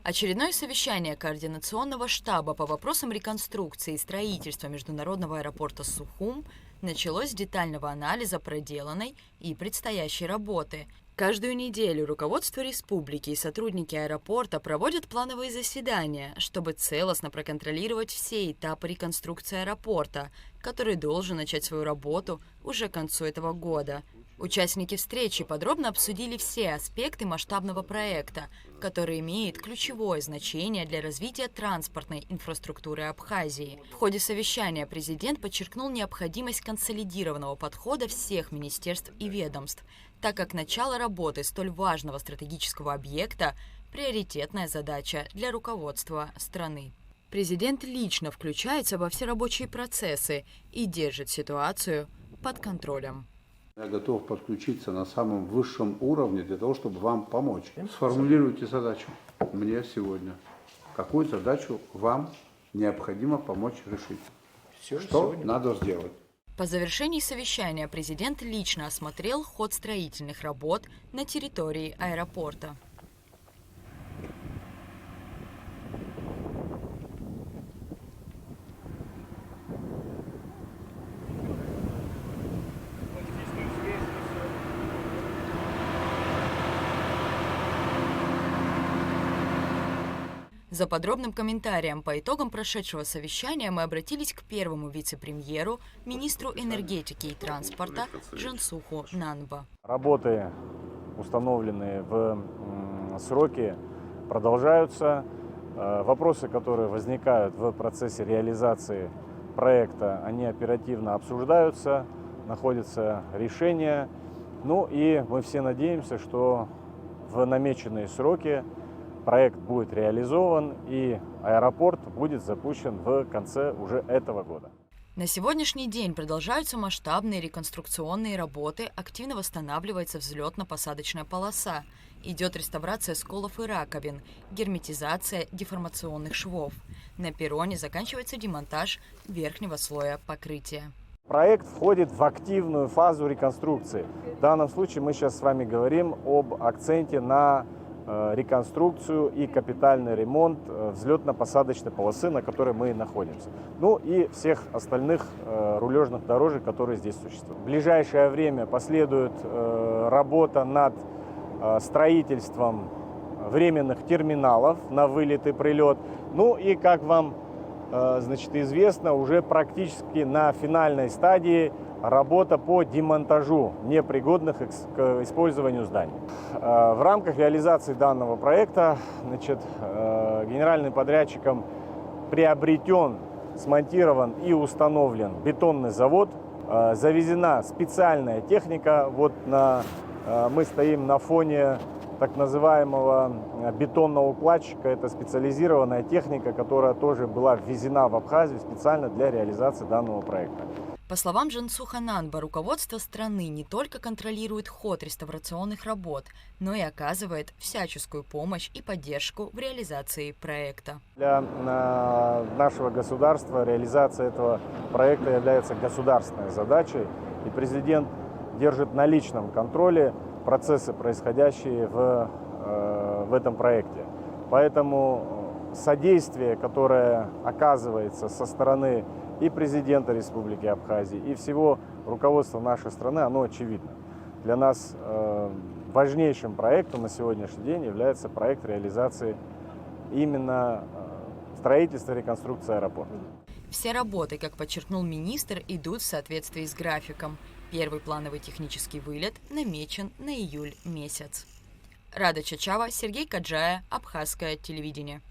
Очередное совещание Координационного штаба по вопросам реконструкции и строительства международного аэропорта Сухум началось с детального анализа проделанной и предстоящей работы. Каждую неделю руководство республики и сотрудники аэропорта проводят плановые заседания, чтобы целостно проконтролировать все этапы реконструкции аэропорта, который должен начать свою работу уже к концу этого года. Участники встречи подробно обсудили все аспекты масштабного проекта, который имеет ключевое значение для развития транспортной инфраструктуры Абхазии. В ходе совещания президент подчеркнул необходимость консолидированного подхода всех министерств и ведомств, так как начало работы столь важного стратегического объекта – приоритетная задача для руководства страны. Президент лично включается во все рабочие процессы и держит ситуацию под контролем. Я готов подключиться на самом высшем уровне для того, чтобы вам помочь. Сформулируйте задачу мне сегодня. Какую задачу вам необходимо помочь решить? Что надо сделать? По завершении совещания президент лично осмотрел ход строительных работ на территории аэропорта. За подробным комментарием по итогам прошедшего совещания мы обратились к первому вице-премьеру, министру энергетики и транспорта Жансуху Нанба. Работы, установленные в сроки, продолжаются. Вопросы, которые возникают в процессе реализации проекта, они оперативно обсуждаются, находятся решения. Ну и мы все надеемся, что в намеченные сроки проект будет реализован и аэропорт будет запущен в конце уже этого года. На сегодняшний день продолжаются масштабные реконструкционные работы, активно восстанавливается взлетно-посадочная полоса, идет реставрация сколов и раковин, герметизация деформационных швов. На перроне заканчивается демонтаж верхнего слоя покрытия. Проект входит в активную фазу реконструкции. В данном случае мы сейчас с вами говорим об акценте на реконструкцию и капитальный ремонт взлетно-посадочной полосы, на которой мы находимся. Ну и всех остальных рулежных дорожек, которые здесь существуют. В ближайшее время последует работа над строительством временных терминалов на вылет и прилет. Ну и, как вам известно, уже практически на финальной стадии работа по демонтажу непригодных к использованию зданий. В рамках реализации данного проекта генеральным подрядчиком приобретен, смонтирован и установлен бетонный завод. Завезена специальная техника. Мы стоим на фоне так называемого бетонного укладчика. Это специализированная техника, которая тоже была ввезена в Абхазию специально для реализации данного проекта. По словам Жансуха Нанба, руководство страны не только контролирует ход реставрационных работ, но и оказывает всяческую помощь и поддержку в реализации проекта. Для нашего государства реализация этого проекта является государственной задачей, и президент держит на личном контроле процессы, происходящие в этом проекте. Поэтому содействие, которое оказывается со стороны и президента Республики Абхазии, и всего руководства нашей страны, оно очевидно. Для нас важнейшим проектом на сегодняшний день является проект реализации именно строительства и реконструкции аэропорта. Все работы, как подчеркнул министр, идут в соответствии с графиком. Первый плановый технический вылет намечен на июль месяц. Рада Чачава, Сергей Каджая, Абхазское телевидение.